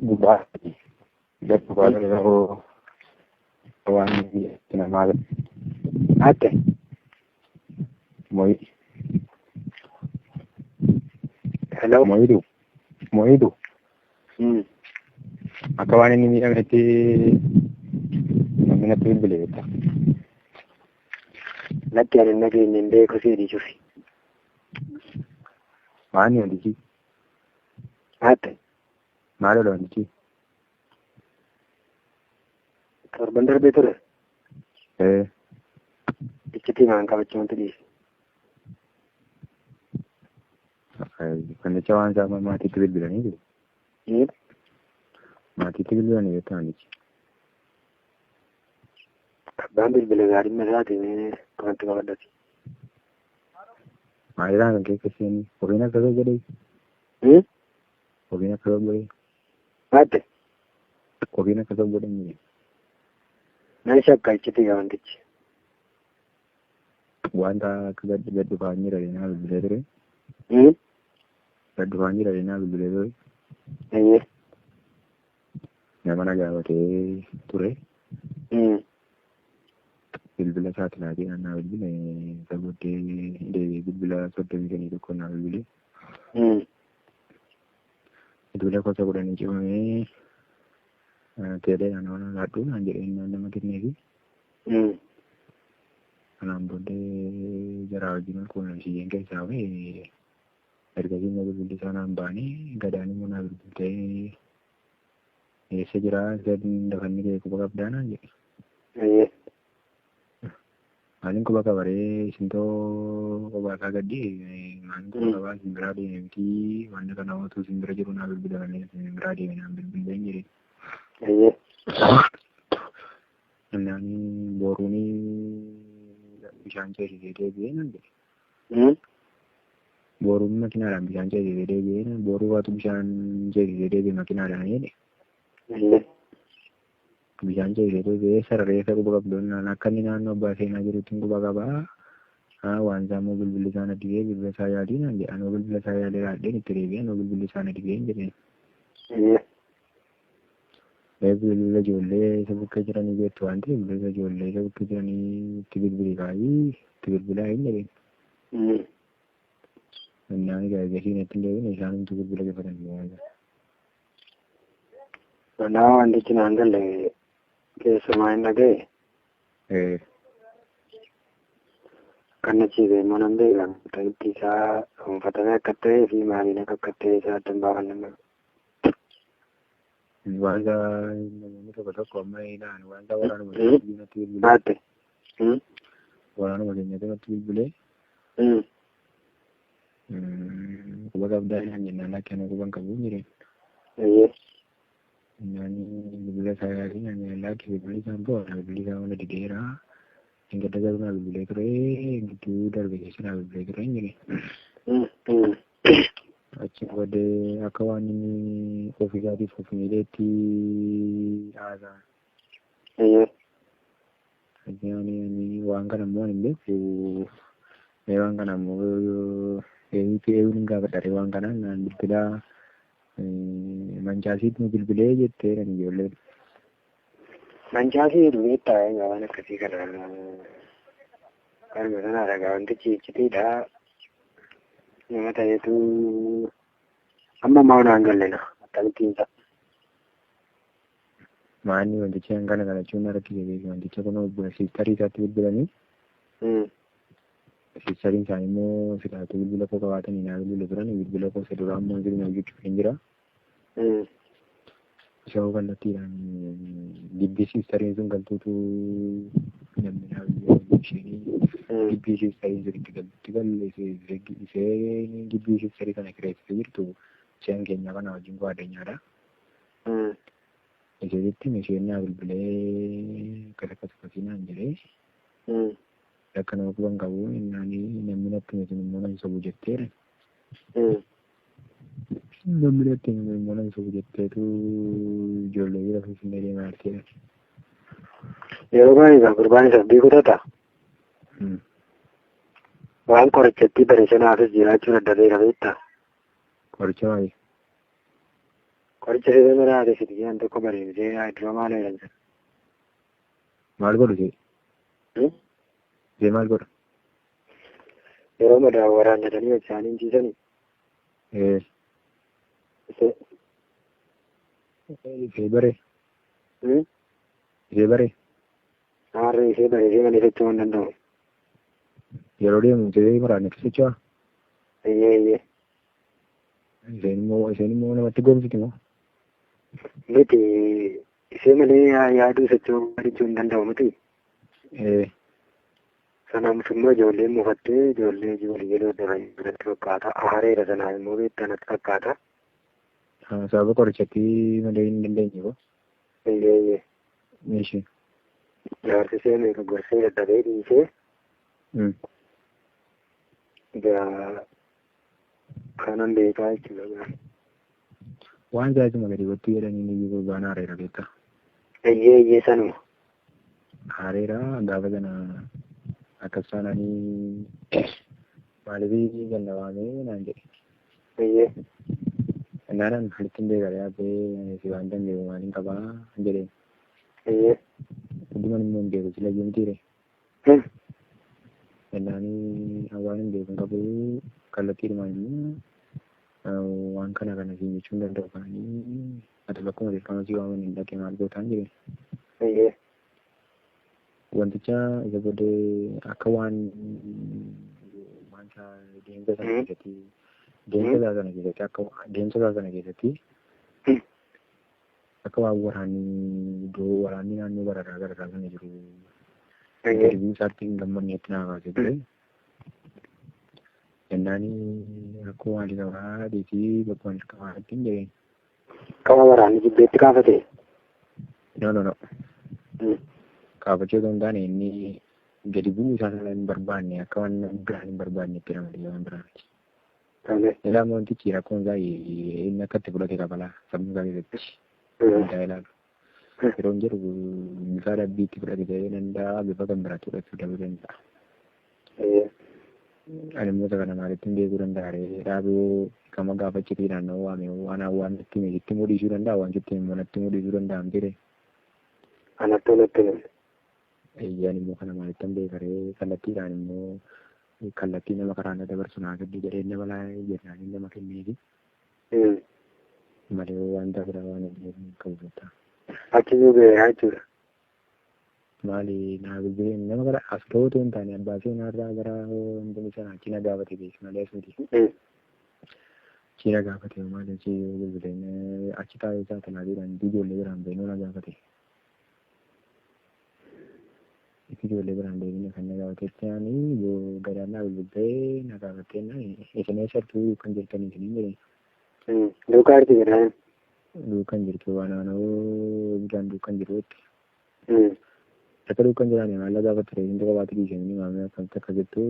gubbaa gadi baala yeroo waan itti namaa Ate. Hello. Mo'idu akka waan inni miidhametti namni natti bilbilee jetta. Natti ani nageenye hin beeku siidhi cufi. Maani wantichi? Ate. Maal wantichi? Torban darbee ture. Eh. Iccitii maan qabachuu wanti dhiise. Kannicha waan isaa maatiitti bilbilanii jiru. Maatiitti bilbilanii jetta wantichi. Abbaan bilbila gaariin isaatiin kanatti qabadhati. Maalirraa kan keessatti ofiin akka godhe? Ofiin akka godhe? Ate. Ofiin akka godhe ni. Nan shakka iccitii wantichi. Wanta akka gadi faanii dhaleenaa bilbilee ture. Gadi faanii dhaleenaa bilbilee ture. Nama na gaafatee ture. Bilbila isaati laatii naannaa bilbile isa booddee bilbila 31 naa bilbile. Bilbila gosa 10 cimamee teeleedhaan waan laadhuu naan jedhee nama kenneefi. Kanaan booddee jaraa wajjin quunnamsiiseen keessaa ba'e ergasii immoo bilbilli isaa naan baanee gadaan immoo naa bilbiltee eessa jira dafanni kee quba qabdaa naan jedhe. Maaliin quba qabaree isintoo qobaasaa gaddee maaliin quba qabaa simbiraa deemee miti wanta kana mootuu simbira jiru naa bilbilamanii simbiraa deemee naan bilbileen jedhe. Naani boruuni bishaan ceesisee deebi'ee nan jedhe. Boruun makinaadhaan bishaan ceesisee deebi'ee boruu waatu bishaan ceesisee deebi'ee makinaadhaan jedhe. Bishaan ceesisee deebi'ee sararee quba qabdoon akka inni naannoo abbaa seenaa jirutti quba qabaa. Waan isaa immoo bilbilli isaa na dhibee bilbila isaa yaadii naan jedhe. Anoo bilbila isaa yaadee raadheen itti deebi'ee anoo bilbilli isaa na dhibee hin jedheen. Bilbila ijoollee isa bukkee jiranii beektu waan ta'eef bilbila ijoollee isa bukkee jiranii itti bilbilii kaayii itti bilbilaa hin jedheen. Innaan gaazexii natti hin deebine isaanumtu bilbila gafatanii waan ta'eef. Naa wantichi naan galle keessumaa hin dhaga'e. Kan achiise immoo nan beekan ta'utti isaa dhuunfatamee akka ta'ee fi maaliin akka ta'e isaa adda hin baafanne. Wanta namoonni tokko amma ilaalan wanta waraanuma keenyatti bilbilee. Waraanuma keenyatti natti bilbilee. Quba qabdaa naan jennaan akka inni quba hin qabu jedheen. Bilbila isaa yaadii naan jennaan laakki bilbilli isaa bo'oodha bilbilli isaa wanta dideeraa. Hingga dagar naa bilbilee ture gidduu darbe keessa naa bilbilee ture hin jedheen. Achi booddee akka waan inni ofii isaatiif of miidheetti haasa'an. Waan kana immoo hin beeku. Waan kana immoo eeguun hin gaafadhare waan kanaan naan bilbila mancaasiitti bilbilee jettee kan ijoolleen. Mancaasii dubeettaa waan akkasii kana kanuma sanaadha gaa wantichi iccitiidha. Nama ta'eetu amma ammaa waan gallena akkamittiin ta'a. Maanni wantichi kana jechuun rakkisee beeku wanticha kun siistarii isaatti bilbilanii. Siistariin isaanii immoo silaatu bilbila koo qabaatanii naa bilbila turan bilbila koo isa duraa immoo sirna hojjechuuf hin jira. Isa hoo kallattiidhaan gibbii siistariin sun galtuutu namni naa bilbila isheenii. Gibbii siistariin sun itti galtu isheen gibbii siistarii kana kireessitee jirtu isheen keenya kana wajjin koo addunyaadha. Isheetti isheen naa bilbilee akkasii naan jedhee akka nama quban qabu namni natti mitin immoo nan sobu jetteera. Namni natti mitin immoo nan sobu jetteetu ijoollee bira Finfinnee deemaa jirteera. Yeroo baay'ee kan gurbaan isaaf beeku taata. Waan qorichatti bare sanaafis jiraachuun adda ta'e beektaa. Qoricha maali? qoricha siree maraa keessatti jiran tokko bareedee haayidiroo maal jedhamsa. Maal godhu see maal godha? Yeroo madaa waraannatanii isaanii ciisanii. Ishee baree. Ishee baree. Harree ishee bareedee malee socho'uu hin danda'u. Yeroo deemu ishee muraasni socho'a. Iyyee. Isheen immoo namatti goomsiti moo? Miti ishee malee yaaduu socho'uu barachuu hin danda'u miti. Sanaaf immoo ijoolleen mufattee ijoollee yeroo daran biratti fakkaata. Haareera sanaa immoo beektanatti fakkaata. Sababa qorichatti malee hin dandeenye moo? Iyyee. Meeshii. Jaarsi ishee meeqa gorsee dadhabee dhiisee. Kanan beekaa jechuudha. Waan jaajuma gadi gotti jedhanii ni gurbaan haareera beektaa. Iyyee sanuma. Haareera gaafa sana akkas isaanii maaliif ganna waamee naan jedhe. Iyyee. Naanan halittiin beekare yaabbee si waan danda'u maaliin qabaa jedheen. Iyyee. Hundumaan immoo hin beeku sila jimtiire. Jennaanii waan hin beeku qabu kallattiidhumaan immoo waan kana siin jechuu hin danda'u kaanii ati bakkuma beekamaa si waaman hin dhaqee maal gootaan jedhe. Wanticha isa booddee akka waan wanta deemsa sana keessatti akka waan waraanni naannoo garaagaraa sana jiru deebiin isaatti hin gammanneetti naa kaasee ture. Jennaanii akkuma waalii qabaa deetii bakka waliin qabaatti hin jedheen. Qaba waraanni jibbeetti kaafate? No. Kaafachuu osoo hin taane inni gadi bu'uu isaa sana hin barbaanne akka waan biraan hin barbaanne itti namadii waan biraati. Ilaa wantichi rakkoon isaa inni akka itti fudhate qabalaa sammuu isaa keessatti. Danda'a ilaalu. Yeroo hin jiru bifa dabbiitti fudhate ta'ee danda'a bifa kan biraatti fudhachuu dhabuu danda'a. Ani immoo isa kana maalitti hin beekuu danda'a dhaabuu kama gaafachiitii naannoo waan itti meeshitti mudhiisuu danda'a waan itti immoo natti mudhiisuu danda'am jedhe. Anatti natti natti. Iyyaan immoo kana maalitti hin beekaree kallattiidhaan immoo kallattii nama karaa na dabarsu naa gaddi jedhee nama laayee jennaan nama kenneefi. Malee wanta biraa waan hin qabu ta'a. Achi beekaa jechuudha. Maali naa bilbileen nama gara as ta'uutu hin taane abbaa seenaarraa gara wantoonni sana achi na gaafate beeku malee as miti. Achi na gaafate maali achi bilbileen achi taa'ee isaa talaatiidhaan ijoollee biraan beenuu na gaafate. Ijoollee biraan deebine kan na gaafatetti yaanii gadaan naa bilbilee na gaafattee isin eessattuu kan jirtanii isin jedhee. Duukaa jirti jedhaan. Duukaan jirtu waan naannoo bishaan duukaan jiruutti. Akka duukaan jiraane maal gaafatte reefinta qabaatti dhiisanii maamila akkamitti akka jettu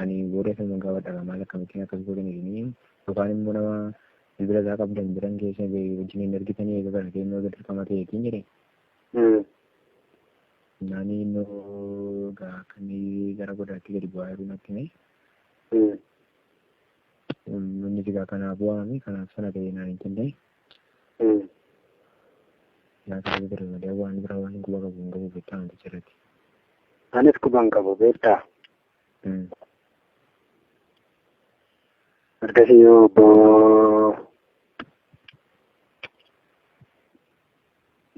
ani booda sana gaafadha maal akkamittiin akkas godhanii yookaan immoo nama bilbila isaa qabdan jiran keessa wajjin ergitanii eega kana kennoo gadi qabateetiin jedhe. Naani innoo akkamii gara godaatti gadi bu'aa jiru natti mee. Inni sigaa kanaaf waame kanaaf sana ta'ee naan hin kennee. Nyaata bira malee waan bira waan quba qabu hin qabu beektaa wanti jirati. Anis quba hin qabu beektaa. Ergasii yoo obbo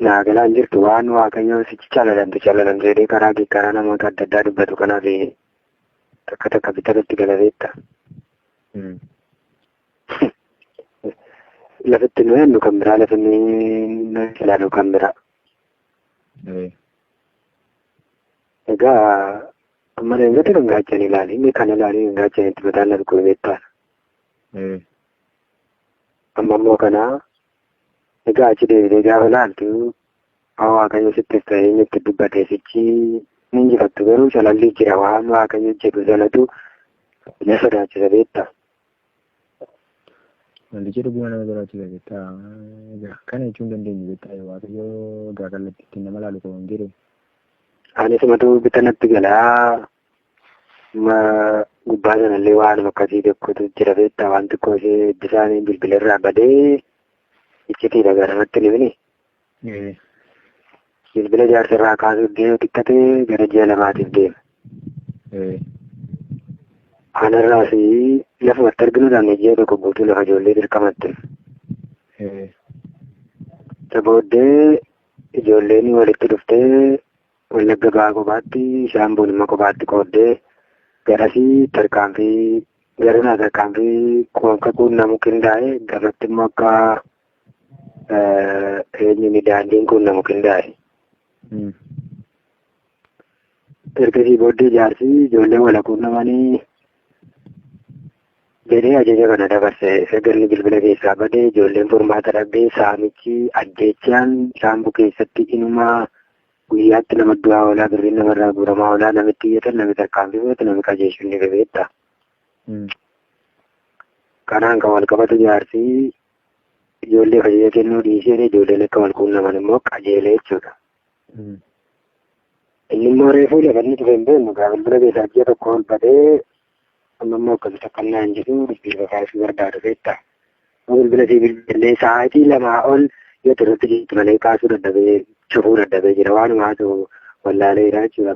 naagalaan jirtu waan waaqayyoo sichi calalamtu jedhee karaa namoota adda addaa dubbatu kanaaf takka bitatti galateetta. Lafitti nu hennu kan biraa lafi nu ilaalu kan biraa. Egaa amma deemgatti kan gaachan ilaali inni kan ilaali kan gaachan itti mataan lafi beektaa. Amma immoo kanaa egaa achi deebitee gaafa ilaaltu waaqayyo sittis ta'ee inni itti dubbatee sichi ni injifattu garuu calallii jira waan waaqayyo jedhu sanatu na sodaachisa beektaa. Wanti jedhu buna nama biraachisa beektaa. Kana jechuun dandeenyu beektaa waaqayyo egaa kallattiitti nama laalu qaban jedhu. Anis matuu bitanatti galaa gubbaa sanallee waan akkasii tokkotu jira beektaa waan xiqqoo ishee bishaan bilbilarraa badee iccitiidha gara namatti himini. Bilbila jaarsirraa kaasuuf deemu xiqqatee gara ji'a lamaatiif deema. Kanarraas lafumatti arginuudhaan ji'a tokko guutuu lafa ijoollee dirqamatti. Isa booddee ijoolleen walitti dhuftee Wallagga ba'aa kophaatti Shaambuun immoo kophaatti qooddee garasii tarkaanfii gara tarkaanfii akka quunnamu qindaa'e garratti immoo akka eenyuun daandiin quunnamu qindaa'e. Ergasii booddee jaarsi ijoollee wal quunnamanii jedhee ajaja kana dabarse. Sagalli bilbila keessaa badee ijoolleen furmaata dhabdee saamichi ajjeechaan Shaambuu keessatti inumaa guyyaatti nama du'aa oolaa birriin namarraa guuramaa oolaa namitti iyyatan nami tarkaanfii fudhatu nami qajeelchuun ni beekta. Kanaan kan wal qabatu jaarsi ijoollee fayyaa kennuu dhiisee ijoolleen akka wal quunnaman immoo qajeelee jechuudha. Inni immoo reefuu lafa inni dhufe hin beeknu bilbila keessaa ji'a tokko ol badee amma immoo akkasitti akkannaa hin jiru bilbila kaasuu barbaadu beekta. Bilbila si bilbilee sa'aatii lamaa ol yoo irratti jirtu malee kaasuu dadhabee cufuu dadhabee jira waanuma haa ta'u wallaalee jira jechuudha.